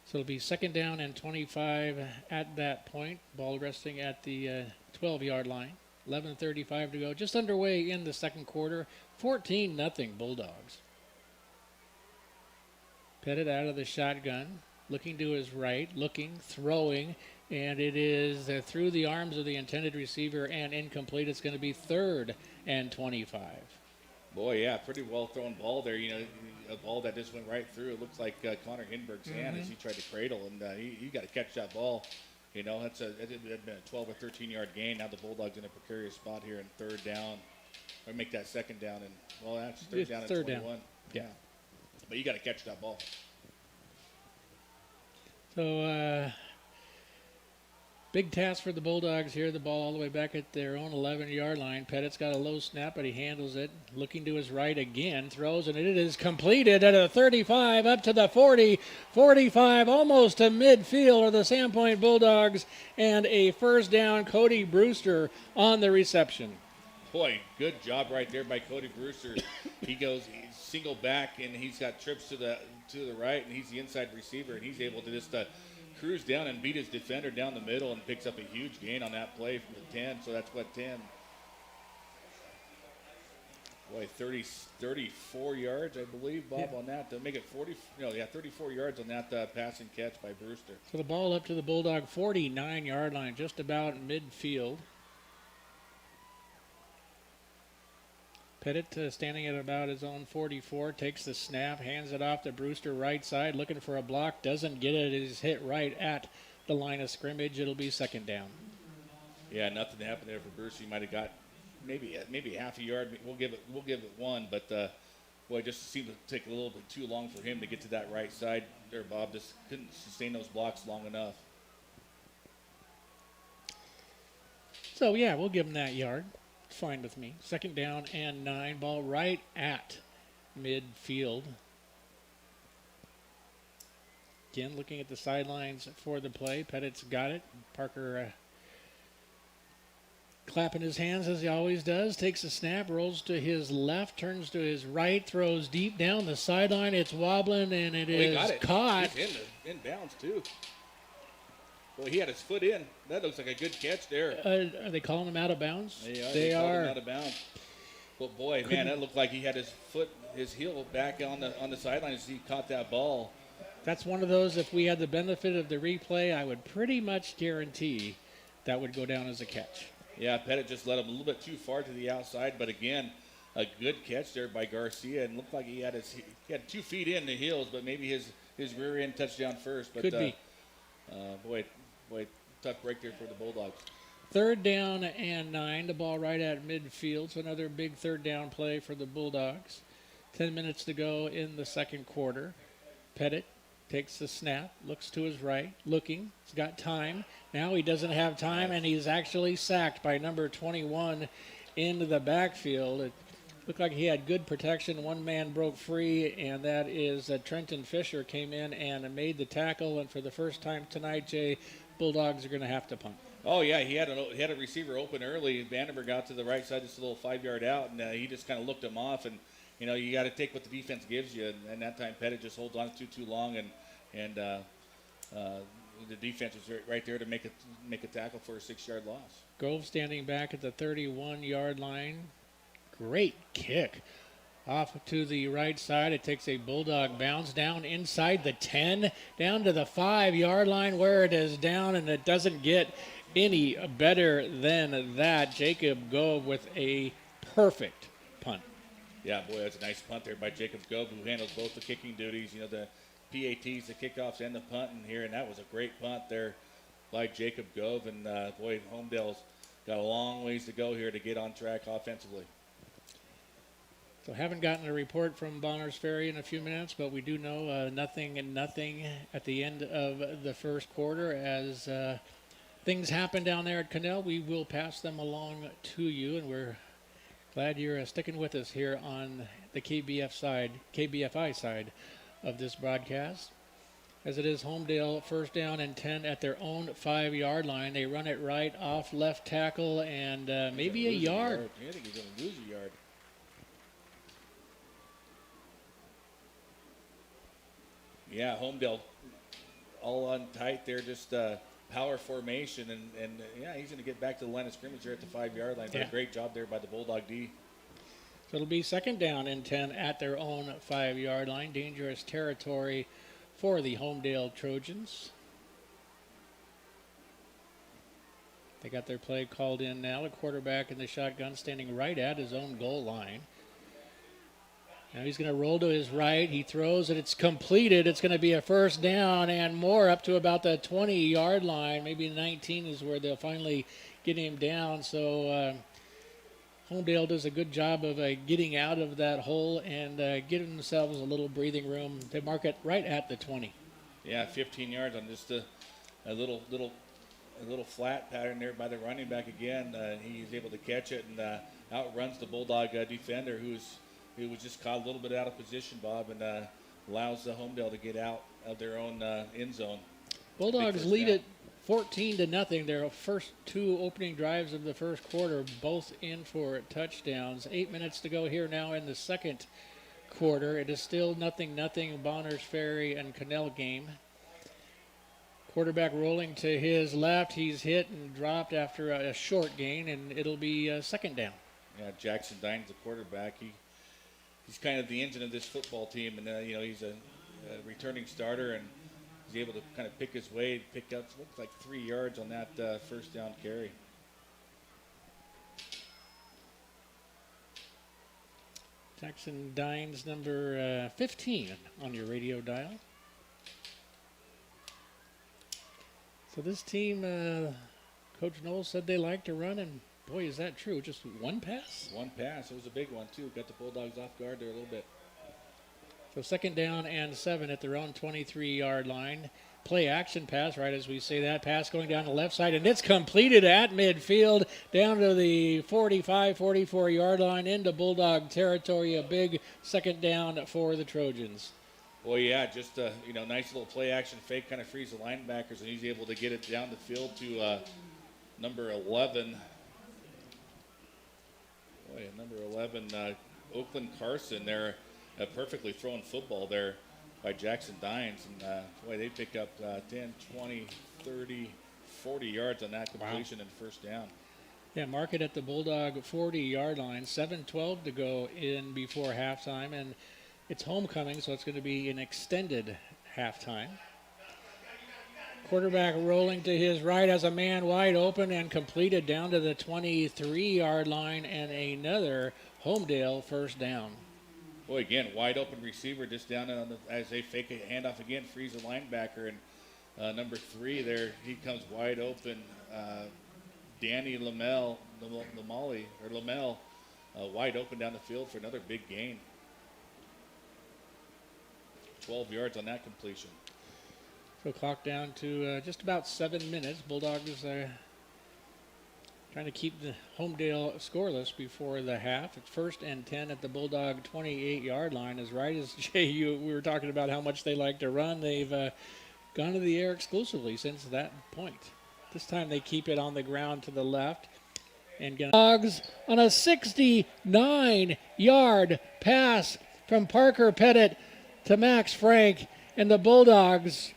So it'll be 2nd down and 25 at that point. Ball resting at the 12-yard line. 11:35 to go. Just underway in the 2nd quarter. 14-0 Bulldogs. Pettit out of the shotgun, looking to his right, throwing, and it is through the arms of the intended receiver and incomplete. It's going to be 3rd and 25. Boy, yeah, pretty well thrown ball there. A ball that just went right through. It looks like Connor Hinberg's hand as he tried to cradle, and you got to catch that ball. It had been a 12 or 13-yard gain. Now the Bulldogs in a precarious spot here in 3rd down, or make that 2nd down, and that's 3rd down and 21. Down. Yeah, but you got to catch that ball. So Big task for the Bulldogs here. The ball all the way back at their own 11-yard line. Pettit's got a low snap, but he handles it. Looking to his right again. Throws, and it is completed at a 35, up to the 40, 45, almost to midfield of the Sandpoint Bulldogs. And a first down, Cody Brewster on the reception. Boy, good job right there by Cody Brewster. He's single back, and he's got trips to the right, and he's the inside receiver, and he's able to just cruise down and beat his defender down the middle and picks up a huge gain on that play from the 10. So that's what, 10. Boy, 34 yards, I believe, Bob, on that. To make it 34 yards on that passing catch by Brewster. So the ball up to the Bulldog 49-yard line, just about midfield. Pettit standing at about his own 44, takes the snap, hands it off to Brewster right side, looking for a block, doesn't get it. It is hit right at the line of scrimmage. It'll be second down. Yeah, nothing happened there for Brewster. He might have got maybe half a yard. We'll give it one, but boy, it just seemed to take a little bit too long for him to get to that right side there, Bob. Just couldn't sustain those blocks long enough. So, yeah, we'll give him that yard. Fine with me. Second down and 9. Ball right at midfield. Again, looking at the sidelines for the play. Pettit's got it. Parker clapping his hands as he always does. Takes a snap, rolls to his left, turns to his right, throws deep down the sideline. It's wobbling, and it is caught. He's in bounds, too. Well, he had his foot in. That looks like a good catch there. Are they calling him out of bounds? They are. Him out of bounds. But boy, man, that looked like he had his heel back on the sideline as he caught that ball. That's one of those, if we had the benefit of the replay, I would pretty much guarantee that would go down as a catch. Yeah, Pettit just led him a little bit too far to the outside, but again, a good catch there by Garcia, and looked like he had 2 feet in the heels, but maybe his rear end touchdown first. But could be. Boy, tough break there for the Bulldogs. Third down and 9, the ball right at midfield. So another big third down play for the Bulldogs. 10 minutes to go in the second quarter. Pettit takes the snap, looks to his right, looking. He's got time. Now he doesn't have time, and he's actually sacked by number 21 into the backfield. It looked like he had good protection. One man broke free, and that is Trenton Fisher came in and made the tackle. And for the first time tonight, Jay, Bulldogs are going to have to punt. Oh, yeah, he had a receiver open early. Vandenberg got to the right side, just a little 5-yard out, and he just kind of looked him off. And, you got to take what the defense gives you. And that time Pettit just holds on too long, and the defense was right there to make a tackle for a 6-yard loss. Grove standing back at the 31-yard line. Great kick. Off to the right side. It takes a Bulldog bounce down inside the 10, down to the 5-yard line where it is down, and it doesn't get any better than that. Jacob Gove with a perfect punt. Yeah, boy, that's a nice punt there by Jacob Gove, who handles both the kicking duties, the PATs, the kickoffs, and the punting here, and that was a great punt there by Jacob Gove. And, boy, Homedale's got a long ways to go here to get on track offensively. So haven't gotten a report from Bonners Ferry in a few minutes, but we do know nothing at the end of the first quarter. As things happen down there at Cannell, we will pass them along to you, and we're glad you're sticking with us here on the KBFI side of this broadcast. As it is Homedale first down and 10 at their own 5-yard line. They run it right off left tackle and maybe a yard. I think he's going to lose a yard. Yeah, Homedale all on tight there, just power formation, and yeah, he's going to get back to the line of scrimmage there at the 5-yard line. But a great job there by the Bulldog D. So it'll be second down and 10 at their own 5-yard line. Dangerous territory for the Homedale Trojans. They got their play called in now. A quarterback in the shotgun standing right at his own goal line. Now he's going to roll to his right. He throws it. It's completed. It's going to be a first down and more up to about the 20-yard line. Maybe 19 is where they'll finally get him down. So Homedale does a good job of getting out of that hole and giving themselves a little breathing room. They mark it right at the 20. Yeah, 15 yards on just a little a little flat pattern there by the running back again. He's able to catch it and outruns the Bulldog defender who was just caught a little bit out of position, Bob, and allows the Homedale to get out of their own end zone. Bulldogs lead it 14-0. Their first two opening drives of the first quarter, both in for touchdowns. 8 minutes to go here now in the second quarter. It is still 0-0 Bonners Ferry and Connell game. Quarterback rolling to his left. He's hit and dropped after a short gain, and it'll be second down. Yeah, Jackson Dines, the quarterback. He's kind of the engine of this football team, and he's a returning starter, and he's able to kind of pick his way, pick up looks like 3 yards on that first down carry. Jackson Dines, number 15 on your radio dial. So this team, Coach Knowles said they like to run, and boy, is that true. Just one pass? One pass. It was a big one, too. Got the Bulldogs off guard there a little bit. So second down and 7 at their own 23-yard line. Play action pass, right as we say that. Pass going down the left side, and it's completed at midfield down to the 45, 44-yard line into Bulldog territory. A big second down for the Trojans. Well, yeah, just a nice little play action fake, kind of frees the linebackers, and he's able to get it down the field to number 11. Boy, number 11, Oakland Carson there, a perfectly thrown football there by Jackson Dines. And, boy, they pick up 10, 20, 30, 40 yards on that completion and first down. Yeah, mark it at the Bulldog 40-yard line. 7:12 to go in before halftime, and it's homecoming, so it's going to be an extended halftime. Quarterback rolling to his right has a man wide open and completed down to the 23-yard line, and another Homedale first down. Boy, again, wide open receiver just down as they fake a handoff again, frees the linebacker, and number 3 there, he comes wide open. Danny Lamel, wide open down the field for another big gain. 12 yards on that completion. So clock down to just about 7 minutes. Bulldogs trying to keep the Homedale scoreless before the half. It's 1st and 10 at the Bulldog 28-yard line. As right as Jay, we were talking about how much they like to run. They've gone to the air exclusively since that point. This time they keep it on the ground to the left. And Bulldogs on a 69-yard pass from Parker Pettit to Max Frank, and the Bulldogs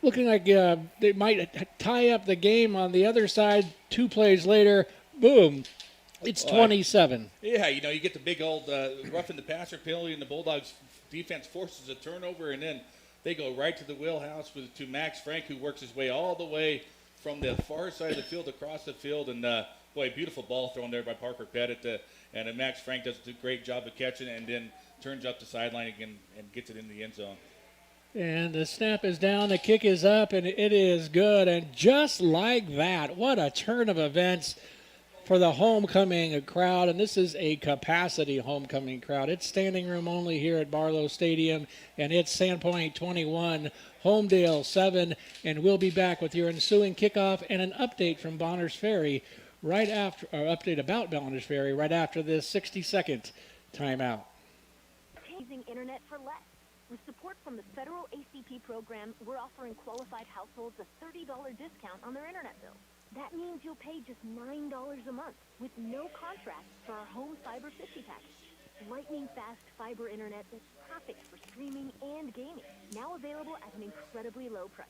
looking like they might tie up the game on the other side. 2 plays later, boom, it's 27. Yeah, you get the big old roughing the passer penalty, and the Bulldogs defense forces a turnover, and then they go right to the wheelhouse to Max Frank, who works his way all the way from the far side of the field across the field, and boy, beautiful ball thrown there by Parker Pettit, and Max Frank does a great job of catching it, and then turns up the sideline again and gets it in the end zone. And the snap is down, the kick is up, and it is good. And just like that, what a turn of events for the homecoming crowd. And this is a capacity homecoming crowd. It's standing room only here at Barlow Stadium, and it's Sandpoint 21, Homedale 7. And we'll be back with your ensuing kickoff and an update from Bonners Ferry update about Bonners Ferry right after this 60-second timeout. Using internet for less. With support from the federal ACP program, we're offering qualified households a $30 discount on their internet bill. That means you'll pay just $9 a month with no contract for our Home Fiber 50 package. Lightning-fast fiber internet that's perfect for streaming and gaming. Now available at an incredibly low price.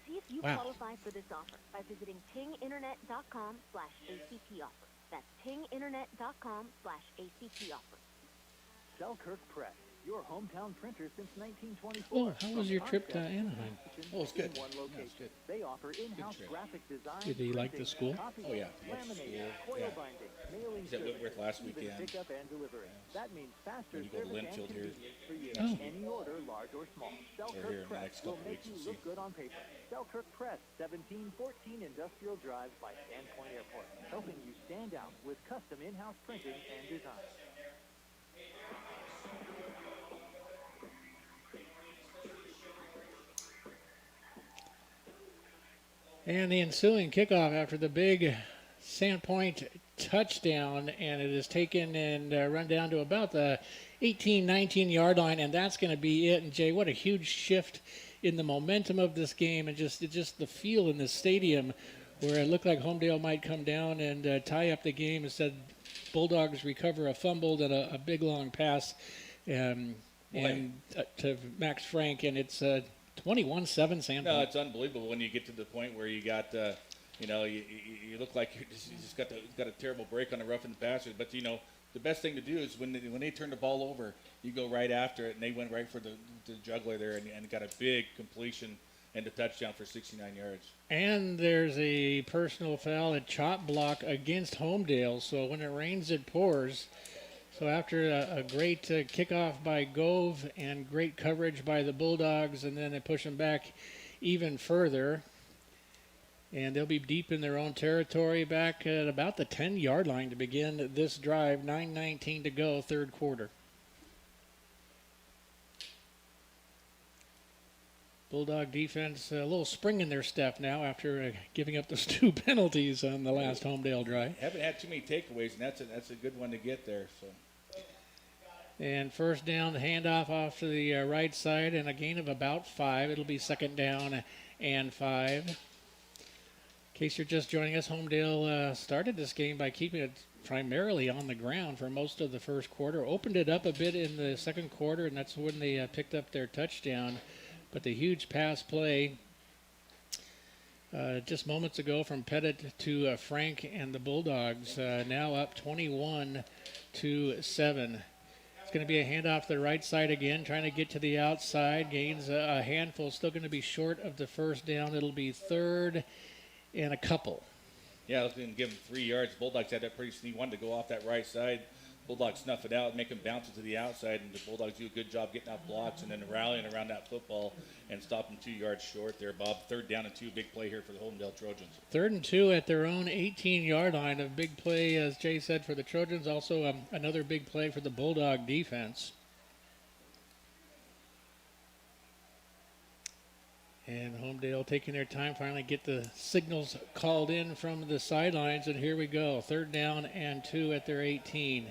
See if you qualify for this offer by visiting tinginternet.com/ACP offer. That's tinginternet.com/ACP offer. Selkirk Press, your hometown printer since 1924. Oh, how was your trip to Anaheim? Oh, it's good. One location. Yeah, it's good. They offer in-house trip. graphic design. Did he like the school? Oh, yeah. Laminating, coil binding, mailing He's at Whitworth last weekend. pickup and delivery. That means faster Then you go to service Linfield and here. convenience for you. Oh. Any order, large or small. here Selkirk in the Press next will couple make weeks, you we'll look see. good on paper. Selkirk Press, 1714 Industrial Drive by Sandpoint Airport, helping you stand out with custom in-house printing and design. And the ensuing kickoff after the big Sandpoint touchdown, and it is taken and run down to about the 18, 19-yard line, and that's going to be it. And, Jay, what a huge shift in the momentum of this game and just the feel in the stadium where it looked like Homedale might come down and tie up the game. Instead, Bulldogs recover a fumble and a big, long pass and to Max Frank, and it's 21-7 Sandpoint. No, it's unbelievable when you get to the point where you got you look like you just got a terrible break on the roughing the passer. But, the best thing to do is when they turn the ball over, you go right after it, and they went right for the juggler there and got a big completion and a touchdown for 69 yards. And there's a personal foul, a chop block against Homedale. So when it rains, it pours. So after a great kickoff by Gove and great coverage by the Bulldogs, and then they push them back even further, and they'll be deep in their own territory back at about the 10-yard line to begin this drive. 9:19 to go, third quarter. Bulldog defense a little spring in their step now after giving up those 2 penalties on the last Homedale drive. Haven't had too many takeaways, and that's a good one to get there. So. And first down, the handoff off to the right side, and a gain of about 5. It'll be second down and 5. In case you're just joining us, Homedale started this game by keeping it primarily on the ground for most of the first quarter. Opened it up a bit in the second quarter, and that's when they picked up their touchdown. But the huge pass play just moments ago from Pettit to Frank and the Bulldogs, now up 21-7. It's going to be a handoff to the right side again, trying to get to the outside. Gains a handful, still going to be short of the first down. It'll be third and a couple. Yeah, I was going to give him 3 yards. Bulldogs had that pretty sneaky one to go off that right side. Bulldogs snuff it out, make him bounce it to the outside, and the Bulldogs do a good job getting out blocks and then rallying around that football and stop them 2 yards short there, Bob. Third down and 2, big play here for the Homedale Trojans. 3rd and 2 at their own 18-yard line. A big play, as Jay said, for the Trojans. Also another big play for the Bulldog defense. And Homedale taking their time, finally get the signals called in from the sidelines, and here we go. 3rd down and 2 at their 18.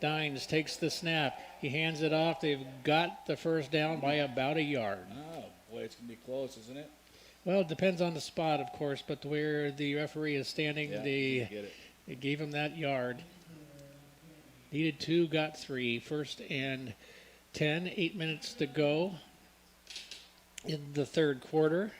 Dines takes the snap. He hands it off. They've got the first down by about a yard. Oh, boy, it's going to be close, isn't it? Well, it depends on the spot, of course, but where the referee is standing, they gave him that yard. Needed 2, got 3. 1st and 10, 8 minutes to go in the third quarter.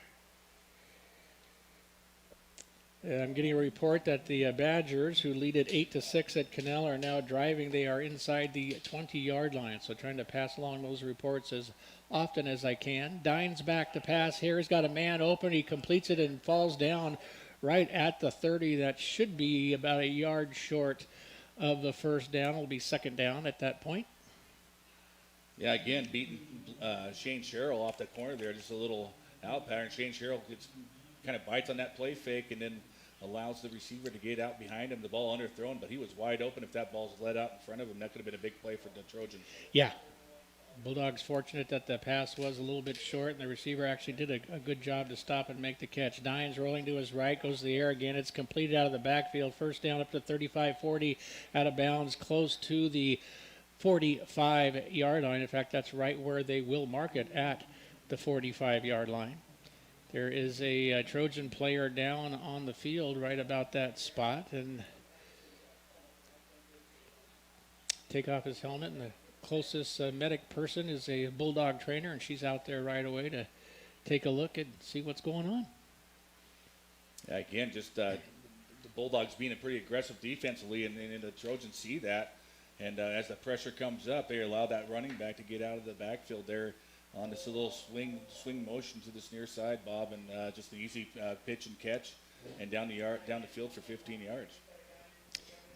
I'm getting a report that the Badgers, who lead at 8-6 at Cannell, are now driving. They are inside the 20-yard line, so trying to pass along those reports as often as I can. Dines back to pass here. He's got a man open. He completes it and falls down right at the 30. That should be about a yard short of the first down. It'll be second down at that point. Yeah, again, beating Shane Sherrill off the corner there. Just a little out pattern. Shane Sherrill kind of bites on that play fake and then allows the receiver to get out behind him. The ball underthrown, but he was wide open. If that ball's let out in front of him, that could have been a big play for the Trojans. Yeah. Bulldogs fortunate that the pass was a little bit short, and the receiver actually did a good job to stop and make the catch. Dines rolling to his right, goes to the air again. It's completed out of the backfield. First down up to 35-40, out of bounds, close to the 45-yard line. In fact, that's right where they will mark it, at the 45-yard line. There is a Trojan player down on the field right about that spot, and take off his helmet, and the closest medic person is a Bulldog trainer, and she's out there right away to take a look and see what's going on. Yeah, again, just the Bulldogs being a pretty aggressive defensively, and the Trojans see that. And as the pressure comes up, they allow that running back to get out of the backfield there on this little swing motion to this near side, Bob, and just an easy pitch and catch, and down the field for 15 yards.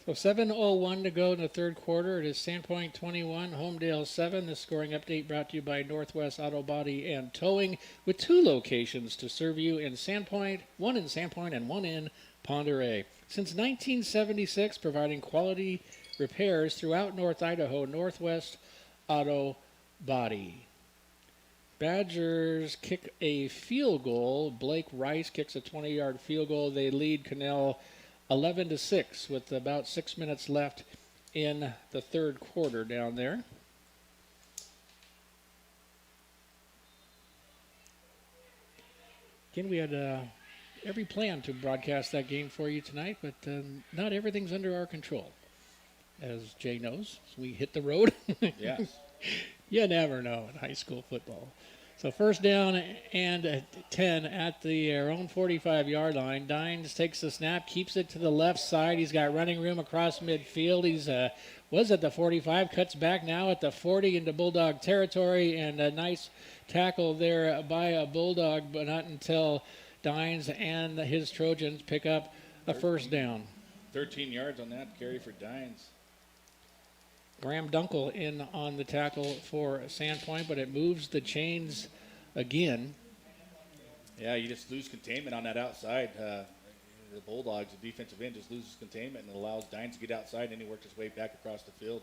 So 7:01 to go in the third quarter. It is Sandpoint 21, Homedale 7. The scoring update brought to you by Northwest Auto Body and Towing, with 2 locations to serve you in Sandpoint, one in Sandpoint and one in Ponderay. Since 1976, providing quality repairs throughout North Idaho, Northwest Auto Body. Badgers kick a field goal. Blake Rice kicks a 20-yard field goal. They lead Cannell 11-6 with about 6 minutes left in the third quarter down there. Again, we had every plan to broadcast that game for you tonight, but not everything's under our control. As Jay knows, we hit the road. Yes. You never know in high school football. So first down and 10 at their own 45-yard line. Dines takes the snap, keeps it to the left side. He's got running room across midfield. He's was at the 45, cuts back now at the 40 into Bulldog territory, and a nice tackle there by a Bulldog, but not until Dines and his Trojans pick up a first down. 13 yards on that carry for Dines. Graham Dunkel in on the tackle for Sandpoint, but it moves the chains again. Yeah, you just lose containment on that outside. The Bulldogs, the defensive end, just loses containment and allows Dines to get outside, and he works his way back across the field.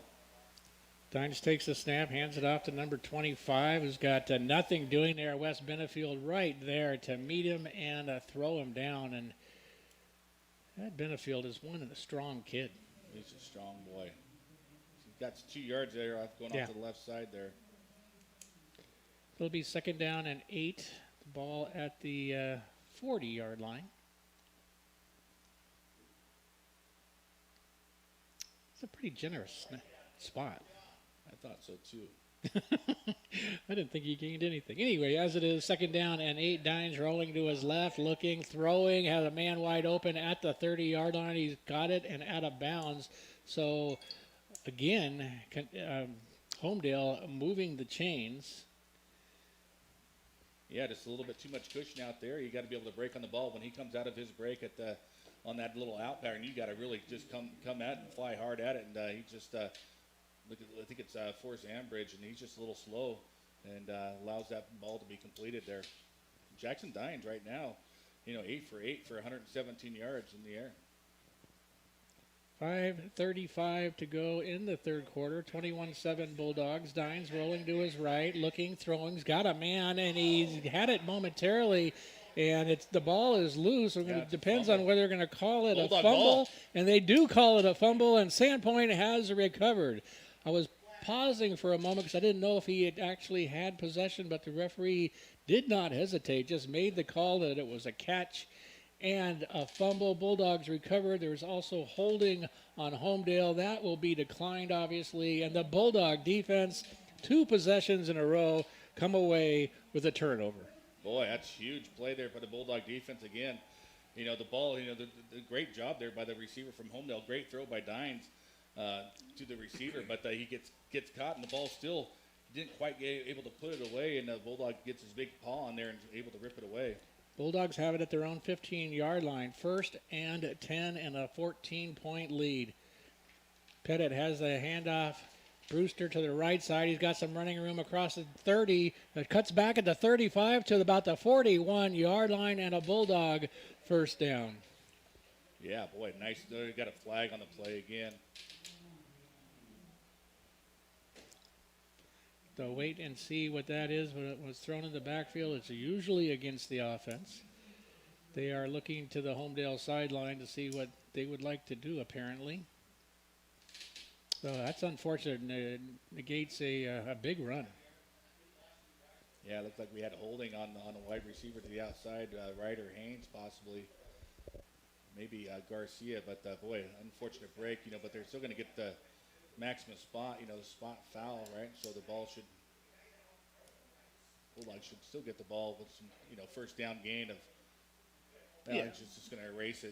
Dines takes the snap, hands it off to number 25, who's got nothing doing there. Wes Benefield right there to meet him and throw him down. And that Benefield is one strong kid. He's a strong boy. He's got 2 yards there going off to the left side there. It'll be second down and 8. The ball at the 40-yard line. It's a pretty generous spot. I thought so too. I didn't think he gained anything. Anyway, as it is, second down and 8. Dines rolling to his left, looking, throwing, has a man wide open at the 30-yard line. He's got it and out of bounds. So, again, Homedale moving the chains. Yeah, just a little bit too much cushion out there. You got to be able to break on the ball when he comes out of his break at the on that little out pattern. You got to really just come at it and fly hard at it. And he just look at, I think it's Forrest Ambridge, and he's just a little slow and allows that ball to be completed there. Jackson Dines right now, 8 for 8 for 117 yards in the air. 5:35 to go in the third quarter. 21-7 Bulldogs. Dines rolling to his right, looking, throwing. He's got a man, and he's had it momentarily, and the ball is loose. It depends on whether they're going to call it Bulldog a fumble, ball. And they do call it a fumble, and Sandpoint has recovered. I was pausing for a moment because I didn't know if he had actually had possession, but the referee did not hesitate, just made the call that it was a catch and a fumble. Bulldogs recovered. There's also holding on Homedale. That will be declined, obviously. And the Bulldog defense, 2 possessions in a row, come away with a turnover. Boy, that's huge play there by the Bulldog defense again. The ball, the great job there by the receiver from Homedale. Great throw by Dines to the receiver, but he gets caught, and the ball still didn't quite get able to put it away, and the Bulldog gets his big paw on there and is able to rip it away. Bulldogs have it at their own 15-yard line. First and 10 and a 14-point lead. Pettit has the handoff. Brewster to the right side. He's got some running room across the 30. It cuts back at the 35 to about the 41-yard line, and a Bulldog first down. Yeah, boy, nice. They got a flag on the play again. So wait and see what that is when it was thrown in the backfield. It's usually against the offense. They are looking to the Homedale sideline to see what they would like to do, apparently. So that's unfortunate. It negates a big run. Yeah, it looked like we had a holding on a wide receiver to the outside, Ryder Haynes possibly. Maybe Garcia, but boy, unfortunate break, but they're still going to get the maximum spot, the spot foul, right? So the ball Bulldogs should still get the ball with some, first down gain of, it's just going to erase it.